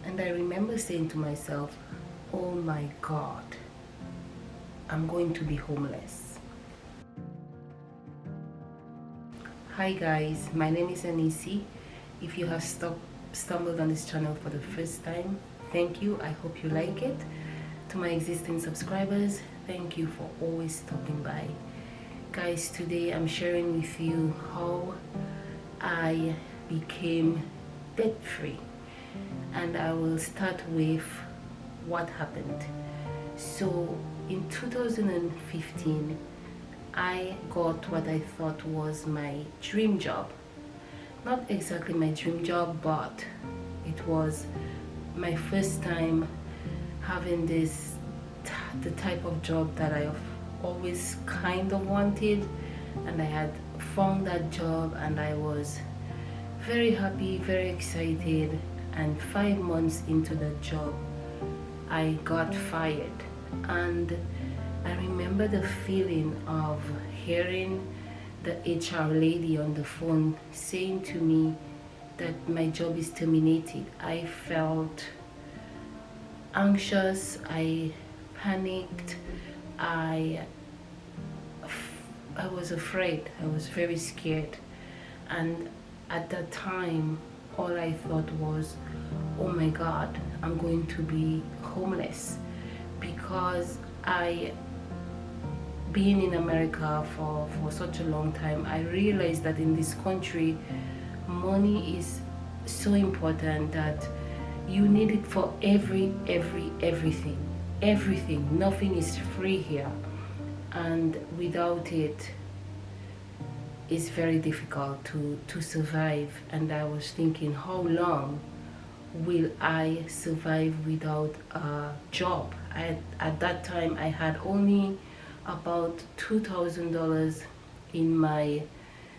And I remember saying to myself, oh my God, I'm going to be homeless. Hi guys, my name is Anisi. If you have stumbled on this channel for the first time, thank you. I hope you like it. To my existing subscribers, thank you for always stopping by. Guys, today I'm sharing with you how I became debt free, and I will start with what happened. So in 2015, I got what I thought was my dream job. Not exactly my dream job, but it was my first time having the type of job that I have always kind of wanted, and I had found that job and I was very happy, very excited. And 5 months into the job, I got fired. And I remember the feeling of hearing the HR lady on the phone saying to me that my job is terminated. I felt anxious, I panicked, I was afraid, I was very scared. And at that time, all I thought was, oh my God, I'm going to be homeless. Because being in America for such a long time, I realized that in this country, money is so important that you need it for everything. Everything. Nothing is free here. And without it, it's very difficult to survive. And I was thinking, how long will I survive without a job? At that time, I had only about $2,000 in my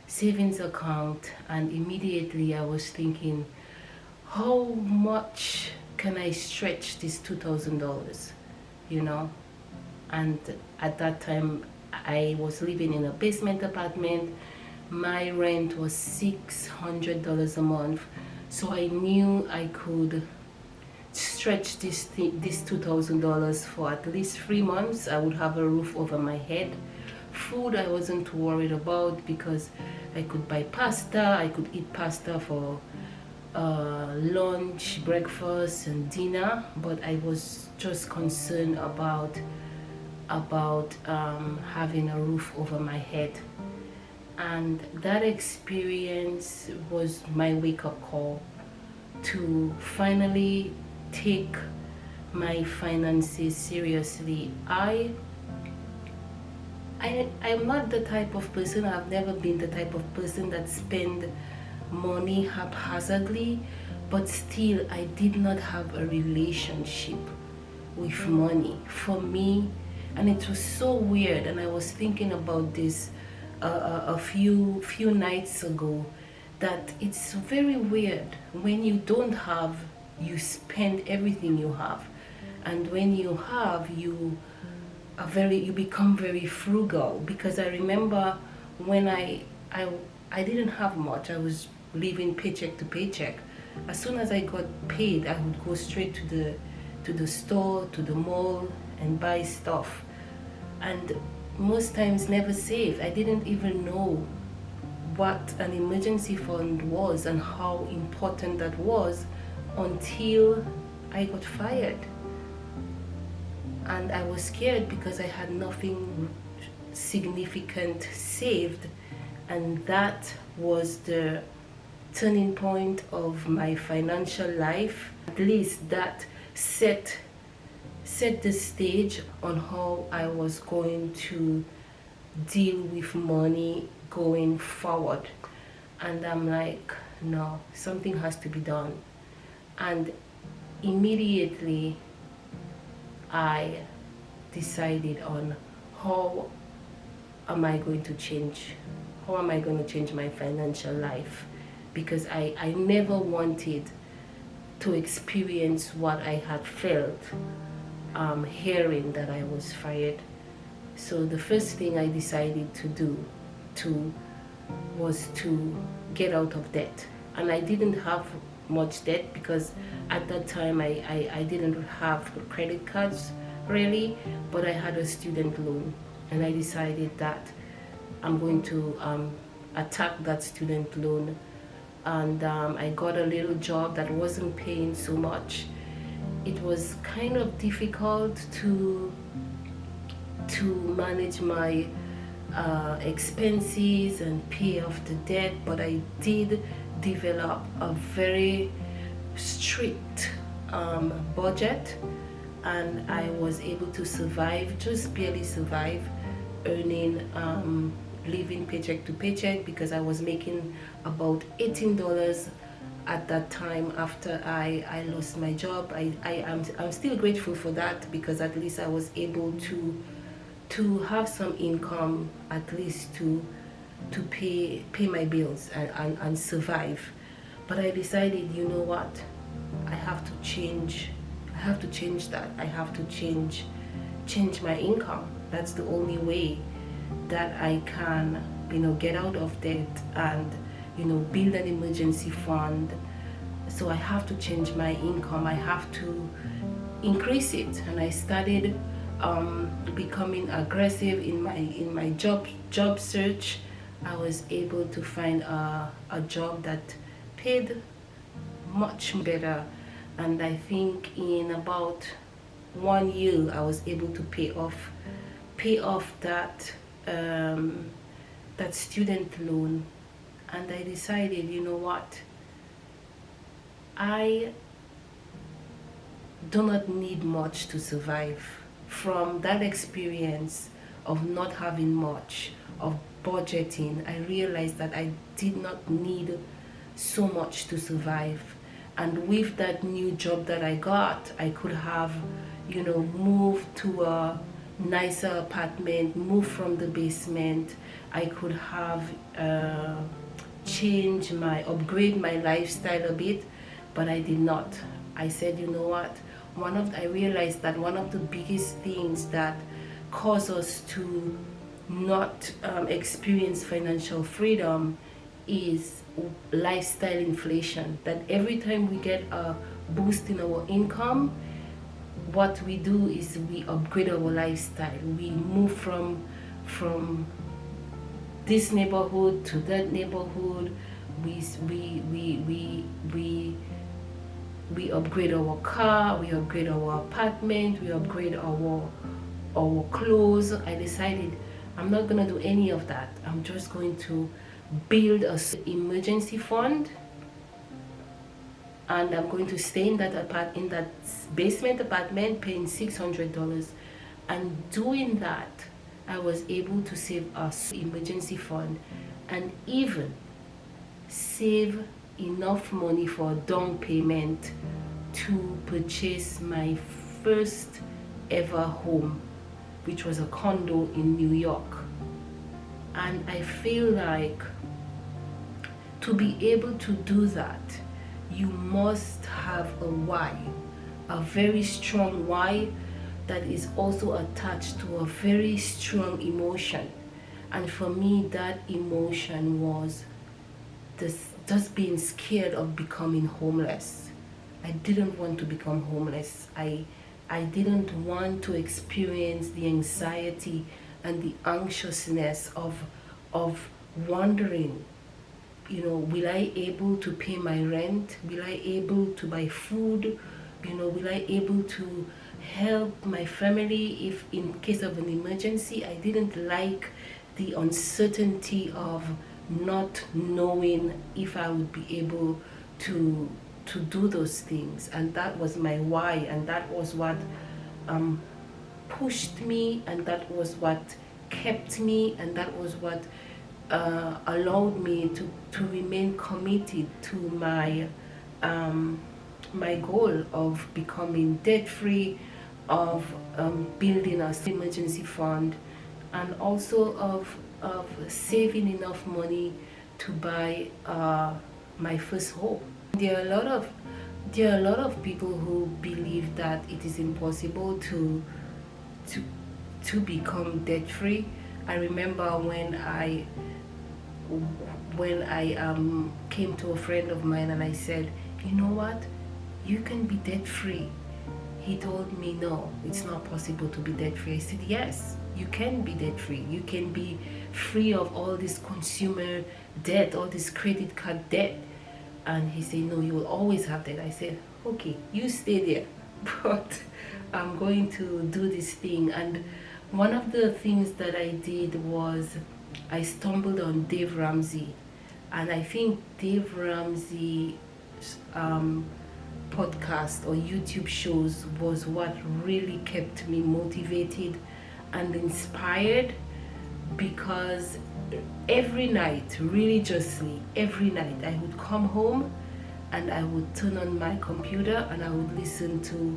savings account, and immediately I was thinking, how much can I stretch this $2,000, you know? And at that time, I was living in a basement apartment. My rent was $600 a month, so I knew I could stretch this $2,000 for at least 3 months. I would have a roof over my head. Food I wasn't worried about because I could buy pasta. I could eat pasta for lunch, breakfast, and dinner. But I was just concerned about having a roof over my head. And that experience was my wake-up call to finally take my finances seriously. I'm not the type of person, I've never been the type of person that spend money haphazardly, but still I did not have a relationship with money for me. And it was so weird, and I was thinking about this a few nights ago, that it's very weird. When you don't have, you spend everything you have, and when you have, you become very frugal. Because I remember when I didn't have much, I was living paycheck to paycheck. As soon as I got paid, I would go straight to the store, to the mall, and buy stuff. And most times never saved. I didn't even know what an emergency fund was and how important that was until I got fired. And I was scared because I had nothing significant saved, and that was the turning point of my financial life. At least that set the stage on how I was going to deal with money going forward. And I'm like, no, something has to be done. And immediately I decided on how am I going to change my financial life, because I never wanted to experience what I had felt hearing that I was fired. So the first thing I decided to do was to get out of debt. And I didn't have much debt, because at that time I didn't have credit cards really, but I had a student loan, and I decided that I'm going to attack that student loan. And I got a little job that wasn't paying so much. It was kind of difficult to manage my expenses and pay off the debt, but I did develop a very strict budget, and I was able to survive, just barely survive, earning living paycheck to paycheck, because I was making about $18 at that time after I lost my job. I'm still grateful for that, because at least I was able to have some income, at least to pay my bills and survive. But I decided, you know what, I have to change that. I have to change my income. That's the only way that I can, get out of debt and, build an emergency fund. So I have to change my income. I have to increase it. And I started becoming aggressive in my job search. I was able to find a job that paid much better, and I think in about 1 year I was able to pay off that that student loan. And I decided, you know what, I do not need much to survive. From that experience of not having much, of budgeting, I realized that I did not need so much to survive. And with that new job that I got, I could have, moved to a nicer apartment, moved from the basement. I could have upgrade my lifestyle a bit, but I did not. I said, you know what, I realized that one of the biggest things that cause us to not experience financial freedom is lifestyle inflation. That every time we get a boost in our income, what we do is we upgrade our lifestyle. We move from this neighborhood to that neighborhood. We upgrade our car, we upgrade our apartment, we upgrade our clothes. I decided I'm not gonna do any of that. I'm just going to build a emergency fund, and I'm going to stay in that basement apartment paying $600. And doing that, I was able to save a emergency fund, and even save enough money for a down payment to purchase my first ever home, which was a condo in New York. And I feel like to be able to do that, you must have a why, a very strong why that is also attached to a very strong emotion. And for me, that emotion was just being scared of becoming homeless. I didn't want to become homeless. I didn't want to experience the anxiety and the anxiousness of wondering, will I able to pay my rent? Will I able to buy food? Will I able to help my family if in case of an emergency? I didn't like the uncertainty of not knowing if I would be able to do those things. And that was my why, and that was what pushed me, and that was what kept me, and that was what allowed me to remain committed to my my goal of becoming debt free, of building an emergency fund, and also of saving enough money to buy my first home. There are a lot of people who believe that it is impossible to become debt free. I remember when I came to a friend of mine and I said, you know what, you can be debt free. He told me, no, it's not possible to be debt free. I said, yes, you can be debt free. You can be free of all this consumer debt, all this credit card debt. And he said, no, you will always have that. I said, okay, you stay there, but I'm going to do this thing. And one of the things that I did was I stumbled on Dave Ramsey. And I think Dave Ramsey podcast or YouTube shows was what really kept me motivated and inspired, because every night, religiously, every night, I would come home and I would turn on my computer and I would listen to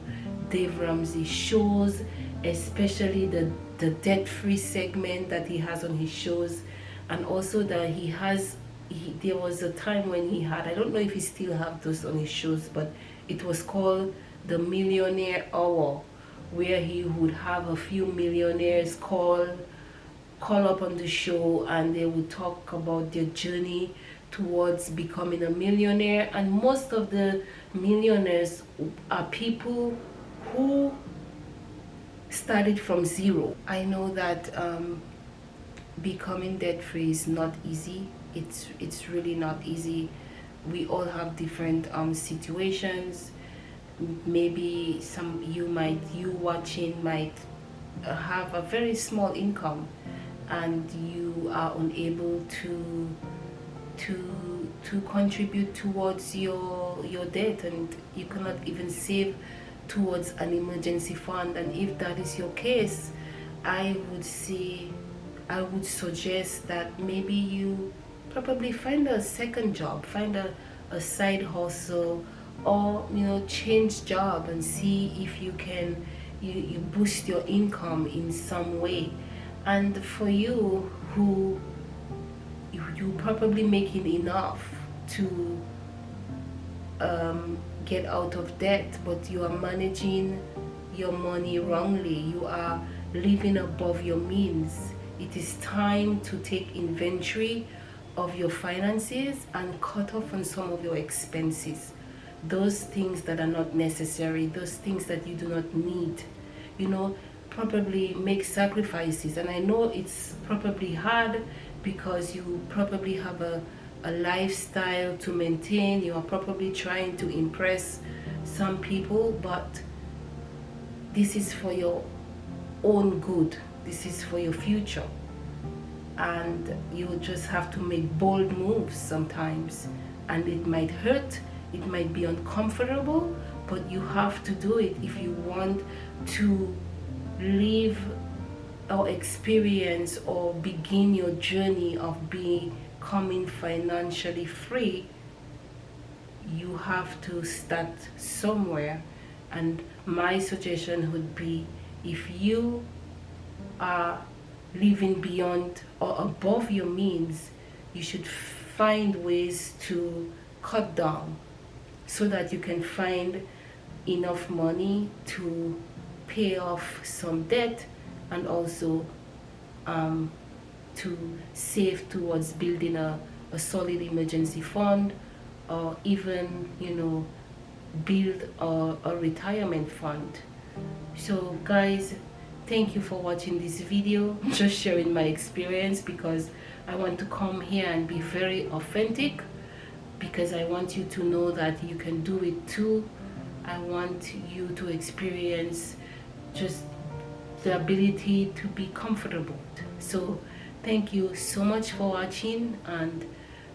Dave Ramsey shows, especially the debt-free segment that he has on his shows, and also that there was a time when he had, I don't know if he still have those on his shows, but it was called the Millionaire Hour, where he would have a few millionaires call up on the show, and they would talk about their journey towards becoming a millionaire. And most of the millionaires are people who started from zero. I know that becoming debt free is not easy. It's really not easy. We all have different situations. Maybe you watching might have a very small income, and you are unable to contribute towards your debt, and you cannot even save towards an emergency fund. And if that is your case, I would suggest that maybe you probably find a second job, find a side hustle, or change job and see if you can you boost your income in some way. And for you who you probably making enough to get out of debt, but you are managing your money wrongly, you are living above your means, it is time to take inventory of your finances and cut off on some of your expenses, those things that are not necessary, those things that you do not need. Probably make sacrifices. And I know it's probably hard because you probably have a lifestyle to maintain, you are probably trying to impress some people, but this is for your own good, this is for your future. And you just have to make bold moves sometimes, and it might hurt, it might be uncomfortable, but you have to do it if you want to live or experience or begin your journey of becoming financially free. You have to start somewhere. And my suggestion would be, if you are living beyond or above your means, you should find ways to cut down so that you can find enough money to pay off some debt, and also to save towards building a solid emergency fund, or even build a retirement fund. So guys, thank you for watching this video. Just sharing my experience, because I want to come here and be very authentic, because I want you to know that you can do it too. I want you to experience just the ability to be comfortable. So thank you so much for watching, and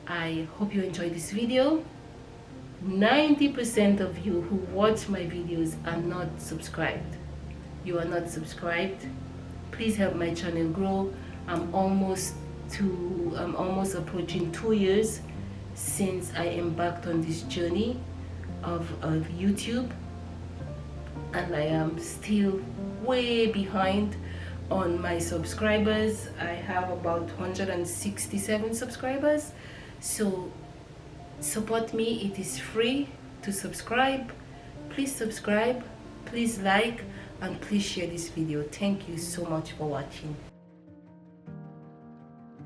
I hope you enjoyed this video. 90% of you who watch my videos are not subscribed. You are not subscribed. Please help my channel grow. I'm almost approaching 2 years since I embarked on this journey of YouTube, and I am still way behind on my subscribers. I have about 167 subscribers. So support me. It is free to subscribe. Please subscribe, please like, and please share this video. Thank you so much for watching.